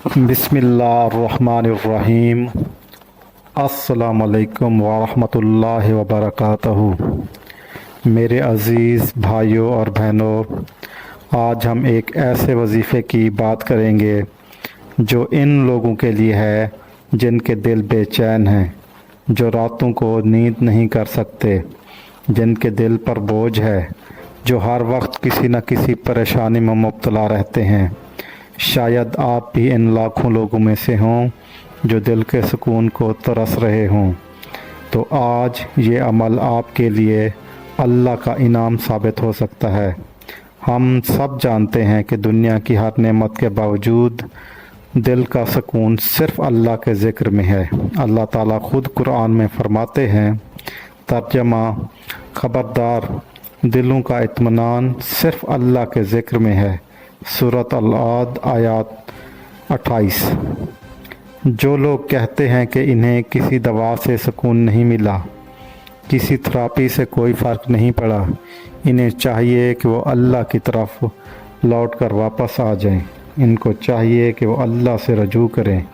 बिस्मिल्लाहिर्रहमानिर्रहीम। अस्सलामु अलैकुम वरहमतुल्लाहि वबरकातुहू। मेरे अज़ीज़ भाइयों और बहनों, आज हम एक ऐसे वजीफ़े की बात करेंगे जो इन लोगों के लिए है जिनके दिल बेचैन हैं, जो रातों को नींद नहीं कर सकते, जिनके दिल पर बोझ है, जो हर वक्त किसी न किसी परेशानी में मुब्तला रहते हैं। शायद आप भी इन लाखों लोगों में से हों जो दिल के सुकून को तरस रहे हों। तो आज ये अमल आपके लिए अल्लाह का इनाम साबित हो सकता है। हम सब जानते हैं कि दुनिया की हर नेमत के बावजूद दिल का सुकून सिर्फ़ अल्लाह के ज़िक्र में है। अल्लाह ताला ख़ुद कुरान में फरमाते हैं, तर्जमा, ख़बरदार, दिलों का इत्मीनान सिर्फ़ अल्लाह के ज़िक्र में है। सूरत अल-आद आयत 28। जो लोग कहते हैं कि इन्हें किसी दवा से सुकून नहीं मिला, किसी थेरेपी से कोई फ़र्क नहीं पड़ा, इन्हें चाहिए कि वो अल्लाह की तरफ लौट कर वापस आ जाएं। इनको चाहिए कि वो अल्लाह से रजू करें।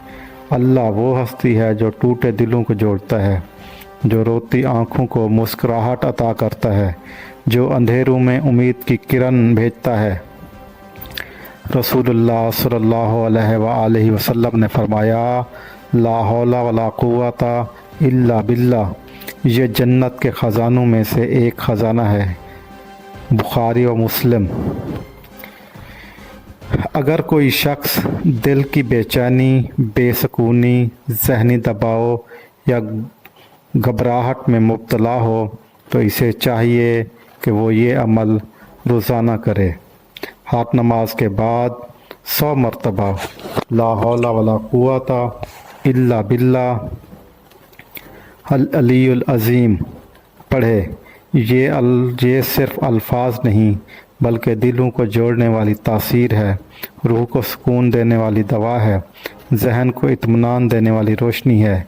अल्लाह वो हस्ती है जो टूटे दिलों को जोड़ता है, जो रोती आँखों को मुस्कुराहट अता करता है, जो अंधेरों में उम्मीद की किरण भेजता है। रसूलुल्लाह सल्लल्लाहु अलैहि वसल्लम ने फरमाया, ला हौला वला कुव्वता इल्ला बिल्लाह। ये जन्नत के ख़जानों में से एक ख़जाना है। बुखारी व मुस्लिम। अगर कोई शख्स दिल की बेचैनी, बेसुकूनी, ज़हनी दबाव या घबराहट में मुब्तला हो तो इसे चाहिए कि वो ये अमल रोज़ाना करे। हर नमाज के बाद 100 मरतबा ला हौला वला कुव्वता इल्ला बिल्लाह अल अलीयुल अज़ीम पढ़े। ये सिर्फ़ अल्फाज नहीं बल्कि दिलों को जोड़ने वाली तासीर है, रूह को सुकून देने वाली दवा है, जहन को इत्मीनान देने वाली रोशनी है।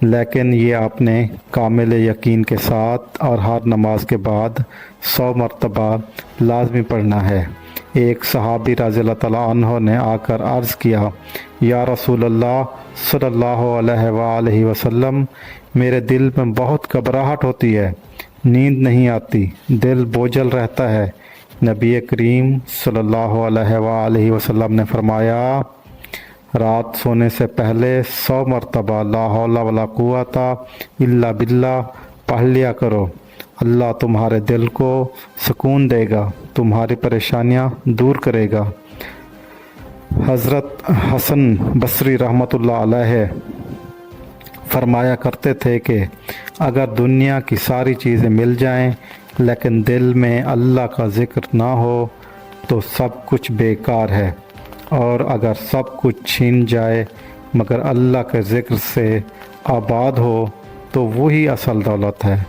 लेकिन ये आपने कामिल यकीन के साथ और हर नमाज के बाद 100 मरतबा लाजमी पढ़ना है। एक सहाबी रज़ियल्लाहु तआला अन्हु ने आकर अर्ज़ किया, या रसूलल्लाह सल्लल्लाहु अलैहि वसल्लम, मेरे दिल में बहुत घबराहट होती है, नींद नहीं आती, दिल बोझल रहता है। नबी करीम सल्लल्लाहु अलैहि वसल्लम ने फरमाया, रात सोने से पहले 100 मरतबा ला हौला वला कुव्वता इल्ला बिल्लाह पढ़ लिया करो। अल्लाह तुम्हारे दिल को सुकून देगा, तुम्हारी परेशानियां दूर करेगा। हज़रत हसन बसरी रहमतुल्लाह अलैह फरमाया करते थे कि अगर दुनिया की सारी चीज़ें मिल जाएं लेकिन दिल में अल्लाह का ज़िक्र ना हो तो सब कुछ बेकार है, और अगर सब कुछ छीन जाए मगर अल्लाह के ज़िक्र से आबाद हो तो वही असल दौलत है।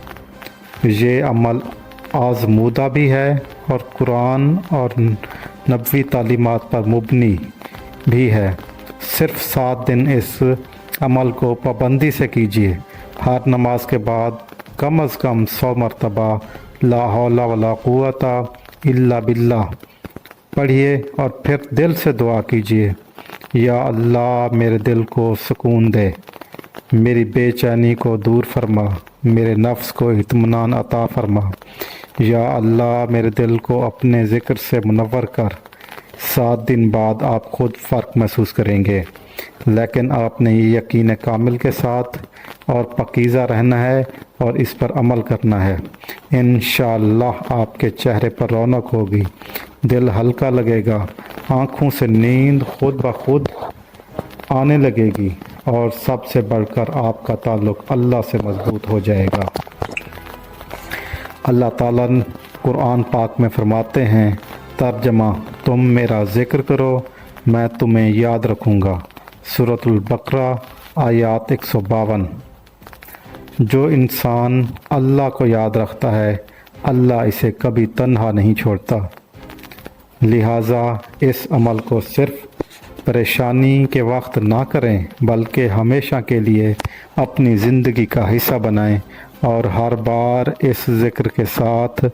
ये अमल आज़मूदा भी है और कुरान और नबवी तालीमात पर मुबनी भी है। सिर्फ़ 7 दिन इस अमल को पाबंदी से कीजिए। हर नमाज के बाद कम अज़ कम 100 मरतबा ला हौला वला कुव्वता इल्ला बिल्लाह पढ़िए और फिर दिल से दुआ कीजिए, या अल्लाह मेरे दिल को सुकून दे, मेरी बेचैनी को दूर फरमा, मेरे नफ्स को इत्मीनान अता फरमा। या अल्लाह मेरे दिल को अपने ज़िक्र से मुनव्वर कर। 7 दिन बाद आप खुद फ़र्क महसूस करेंगे, लेकिन आपने ये यकीन कामिल के साथ और पकीज़ा रहना है और इस पर अमल करना है। इंशाअल्लाह आपके चेहरे पर रौनक होगी, दिल हल्का लगेगा, आँखों से नींद खुद ब खुद आने लगेगी और सबसे बढ़कर आपका ताल्लुक़ अल्लाह से मजबूत हो जाएगा। अल्लाह ताला कुरान पाक में फरमाते हैं, तर्जमा, तुम मेरा ज़िक्र करो मैं तुम्हें याद रखूँगा। सूरतुल बकरा आयत 152। जो इंसान अल्लाह को याद रखता है अल्लाह इसे कभी तन्हा नहीं छोड़ता। लिहाजा इस अमल को सिर्फ़ परेशानी के वक्त ना करें बल्कि हमेशा के लिए अपनी ज़िंदगी का हिस्सा बनाएं और हर बार इस ज़िक्र के साथ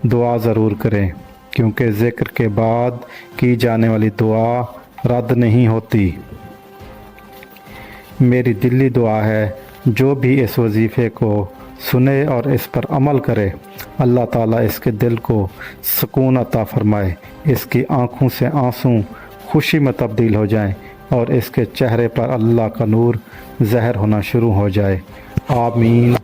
दुआ ज़रूर करें, क्योंकि ज़िक्र के बाद की जाने वाली दुआ रद्द नहीं होती। میری دلی دعا ہے جو بھی اس وظیفے کو سنے اور اس پر عمل کرے، اللہ تعالیٰ اس کے دل کو سکون عطا فرمائے، اس کی آنکھوں سے آنسوں خوشی میں تبدیل ہو جائیں اور اس کے چہرے پر اللہ کا نور ظاہر ہونا شروع ہو جائے۔ آمین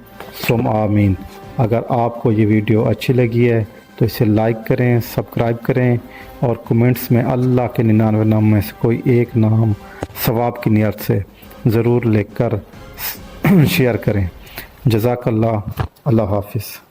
ثم آمین۔ اگر آپ کو یہ ویڈیو اچھی لگی ہے تو اسے لائک کریں، سبسکرائب کریں اور کمنٹس میں اللہ کے 99 نام میں سے کوئی ایک نام ثواب کی نیت سے ضرور لکھ کر شیئر کریں۔ جزاک اللہ۔ اللہ حافظ۔